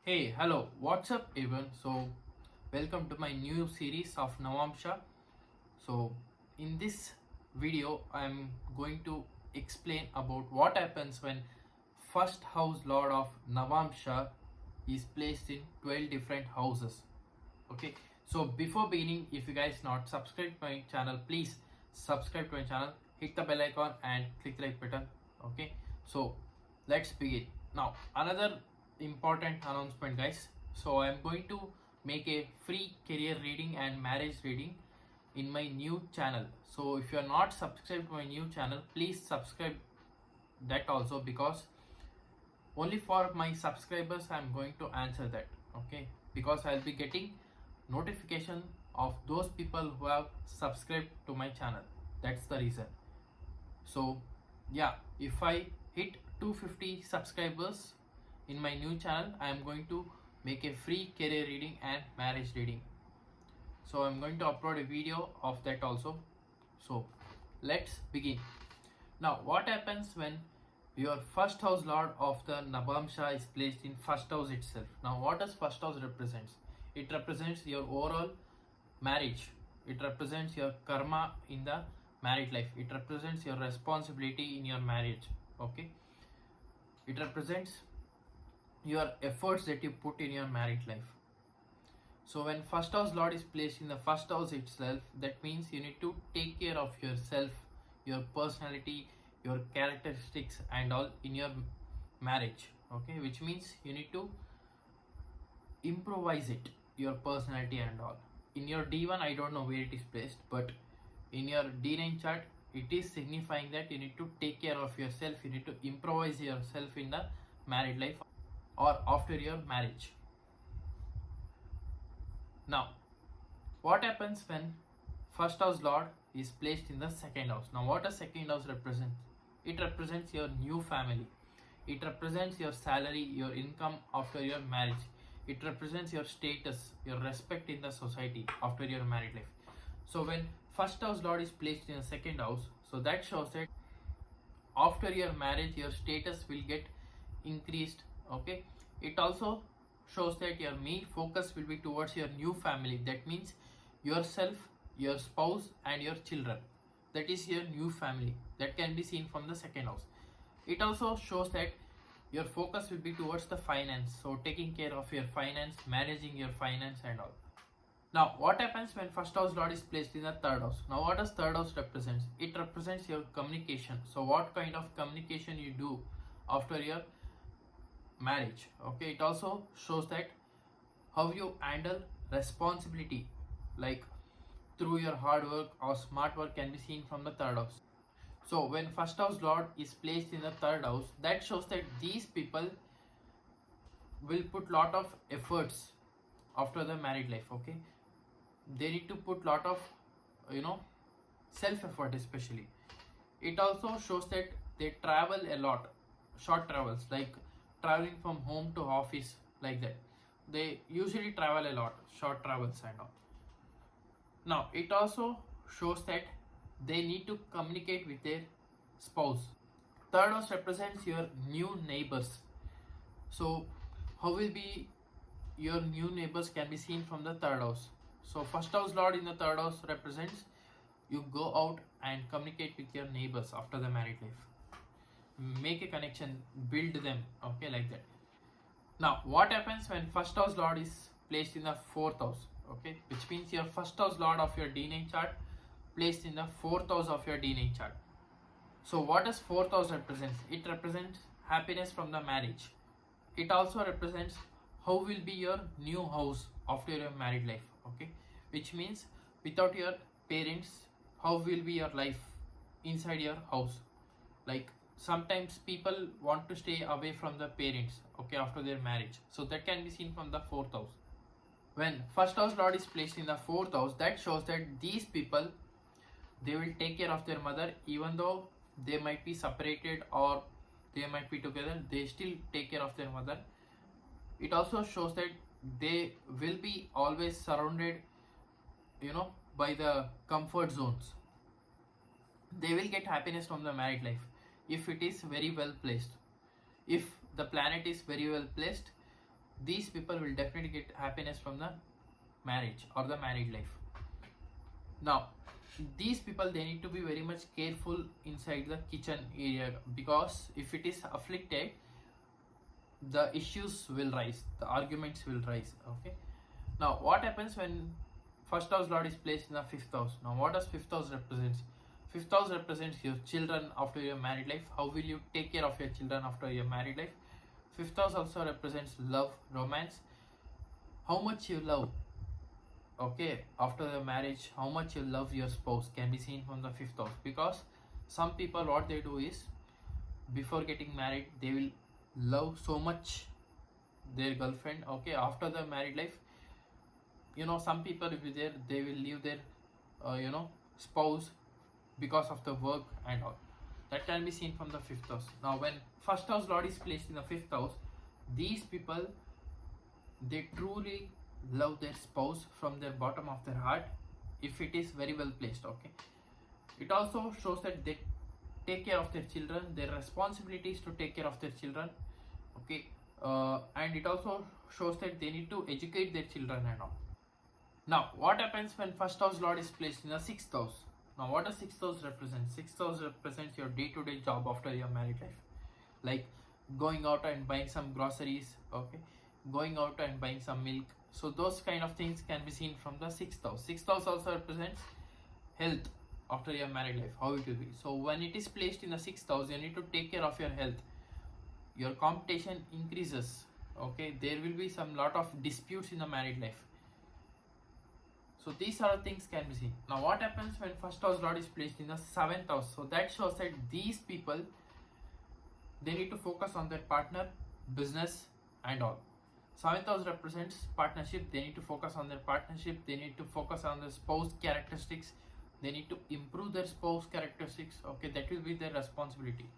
Hey, hello, what's up everyone? So, welcome to my new series of Navamsa. So, in this video, I'm going to explain about what happens when first house lord of Navamsa is placed in 12 different houses. Okay, so before beginning, if you guys not subscribed to my channel, please subscribe to my channel, hit the bell icon and click the like button. Okay, so let's begin. Now another important announcement, guys. So I'm going to make a free career reading and marriage reading in my new channel. So if you are not subscribed to my new channel, please subscribe that also, because only for my subscribers I'm going to answer that. Okay, because I'll be getting notification of those people who have subscribed to my channel. That's the reason. So yeah, if I hit 250 subscribers in my new channel, I am going to make a free career reading and marriage reading. So I'm going to upload a video of that also. So let's begin. Now what happens when your first house lord of the Navamsa is placed in first house itself? Now what does first house represents? It represents your overall marriage. It represents your karma in the married life. It represents your responsibility in your marriage. Okay, it represents your efforts that you put in your married life. So when first house lord is placed in the first house itself, that means you need to take care of yourself, your personality, your characteristics and all in your marriage. Okay, which means you need to improvise it, your personality and all. In your D1, I don't know where it is placed, but in your D9 chart, it is signifying that you need to take care of yourself, you need to improvise yourself in the married life or after your marriage. Now what happens when first house lord is placed in the second house? Now what does second house represent? It represents your new family. It represents your salary, your income after your marriage. It represents your status, your respect in the society after your married life. So when first house lord is placed in the second house, so that shows that after your marriage your status will get increased. Okay, it also shows that your main focus will be towards your new family. That means yourself, your spouse and your children. That is your new family. That can be seen from the second house. It also shows that your focus will be towards the finance, so taking care of your finance, managing your finance and all. Now what happens when first house lord is placed in the third house? Now what does third house represents? It represents your communication. So what kind of communication you do after your marriage. Okay, it also shows that how you handle responsibility, like through your hard work or smart work, can be seen from the third house. So when first house lord is placed in the third house, that shows that these people will put lot of efforts after the married life. Okay, they need to put lot of self effort especially. It also shows that they travel a lot, short travels, like traveling from home to office, like that. They usually travel a lot, short travels and all. Now it also shows that they need to communicate with their spouse. Third house represents your new neighbors. So how will be your new neighbors can be seen from the third house. So first house lord in the third house represents you go out and communicate with your neighbors after the married life, make a connection, build them. Okay, like that. Now what happens when first house lord is placed in the fourth house? Okay, which means your first house lord of your D9 chart placed in the fourth house of your D9 chart. So what does fourth house represents? It represents happiness from the marriage. It also represents how will be your new house after your married life. Okay, which means without your parents, how will be your life inside your house? Like sometimes people want to stay away from the parents, okay, after their marriage. So that can be seen from the fourth house. When first house lord is placed in the fourth house, that shows that these people, they will take care of their mother, even though they might be separated or they might be together, they still take care of their mother. It also shows that they will be always surrounded by the comfort zones. They will get happiness from the married life if it is very well placed. If the planet is very well placed, these people will definitely get happiness from the marriage or the married life. Now these people, they need to be very much careful inside the kitchen area, because if it is afflicted, the issues will rise, the arguments will rise. Okay, now what happens when first house lord is placed in the fifth house? Now what does fifth house represents? Fifth house represents your children after your married life. How will you take care of your children after your married life? Fifth house also represents love, romance, how much you love, okay, after the marriage, how much you love your spouse can be seen from the fifth house. Because some people, what they do is, before getting married, they will love so much their girlfriend. Okay, after the married life, some people will be there, they will leave their spouse because of the work and all. That can be seen from the fifth house. Now when first house lord is placed in the fifth house, these people, they truly love their spouse from their bottom of their heart, if it is very well placed. Okay, it also shows that they take care of their children, their responsibility is to take care of their children. Okay, and it also shows that they need to educate their children and all. Now what happens when first house lord is placed in the sixth house? Now what does sixth house represent? Sixth house represents your day-to-day job after your married life, like going out and buying some groceries, okay, going out and buying some milk. So those kind of things can be seen from the sixth house. Sixth house also represents health after your married life, how it will be. So when it is placed in the sixth house, you need to take care of your health. Your competition increases. Okay, there will be some lot of disputes in the married life. So these are the things can be seen. Now what happens when first house lord is placed in the seventh house? So that shows that these people, they need to focus on their partner, business and all. Seventh house represents partnership. They need to focus on their partnership. They need to focus on their spouse characteristics. They need to improve their spouse characteristics. Okay, that will be their responsibility.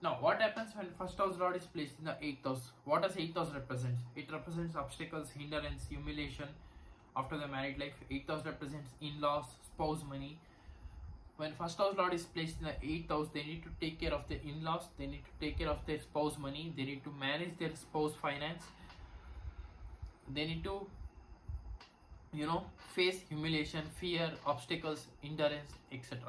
Now what happens when first house lord is placed in the eighth house? What does eighth house represent? It represents obstacles, hindrance, humiliation after the married life. Eighth house represents in-laws, spouse money. When first house lord is placed in the eighth house, they need to take care of their in-laws, they need to take care of their spouse money, they need to manage their spouse finance, they need to face humiliation, fear, obstacles, endurance, etc.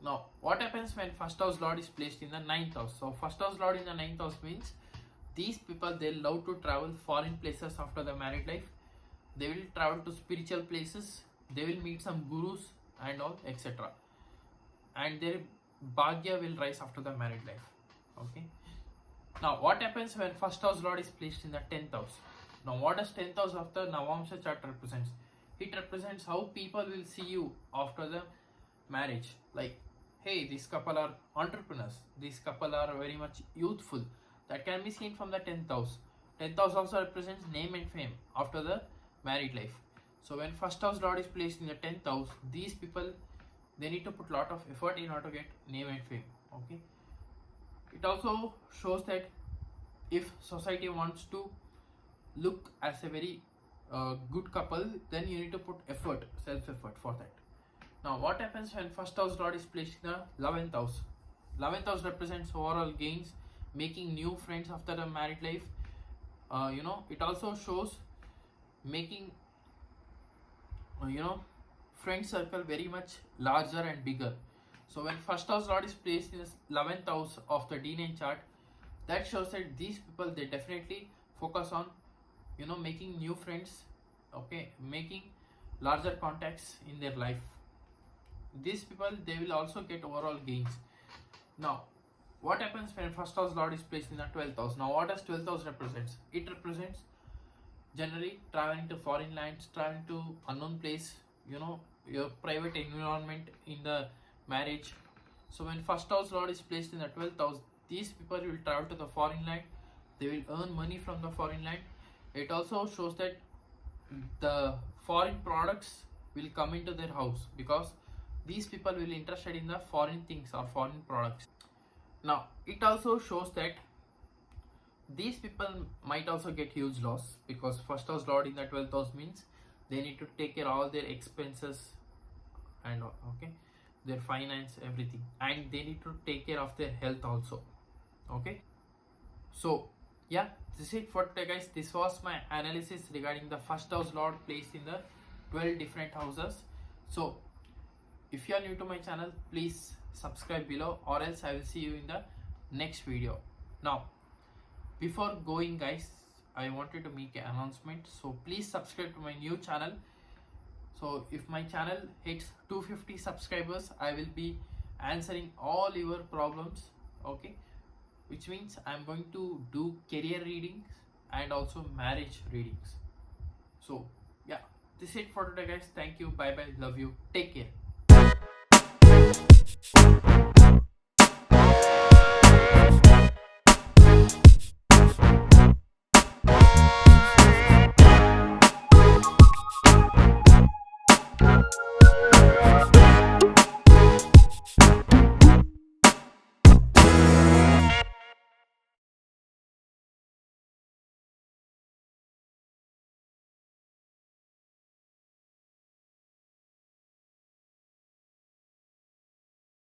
Now what happens when first house lord is placed in the ninth house? So first house lord in the ninth house means these people, they love to travel foreign places after the married life. They will travel to spiritual places, they will meet some gurus and all, etc. And their bhagya will rise after the married life. Okay, now what happens when first house lord is placed in the 10th house? Now what does 10th house of the Navamsa chart represents? It represents how people will see you after the marriage. Like, hey, this couple are entrepreneurs, these couple are very much youthful. That can be seen from the 10th house. 10th house also represents name and fame after the married life. So when first house lord is placed in the 10th house, these people, they need to put lot of effort in order to get name and fame. Okay, it also shows that if society wants to look as a very good couple, then you need to put effort, self effort for that. Now what happens when first house lord is placed in the 11th house? 11th house represents overall gains, making new friends after the married life. It also shows making friend circle very much larger and bigger. So when first house lord is placed in the 11th house of the D9 chart, that shows that these people, they definitely focus on making new friends, okay, making larger contacts in their life. These people, they will also get overall gains. Now what happens when first house lord is placed in the 12th house? Now what does 12th house represents? It represents generally traveling to foreign lands, traveling to unknown place, your private environment in the marriage. So when first house lord is placed in the 12th house, these people will travel to the foreign land, they will earn money from the foreign land. It also shows that the foreign products will come into their house, because these people will be interested in the foreign things or foreign products. Now it also shows that these people might also get huge loss, because first house lord in the 12th house means they need to take care of all their expenses and all, okay, their finance, everything, and they need to take care of their health also. Okay, so Yeah, this is it for today, guys. This was my analysis regarding the first house lord placed in the 12 different houses. So if you are new to my channel, please subscribe below, or else I will see you in the next video. Now, before going, guys, I wanted to make an announcement. So please subscribe to my new channel. So if my channel hits 250 subscribers, I will be answering all your problems. Okay, which means I'm going to do career readings and also marriage readings. So yeah, this is it for today, guys. Thank you. Bye bye. Love you. Take care.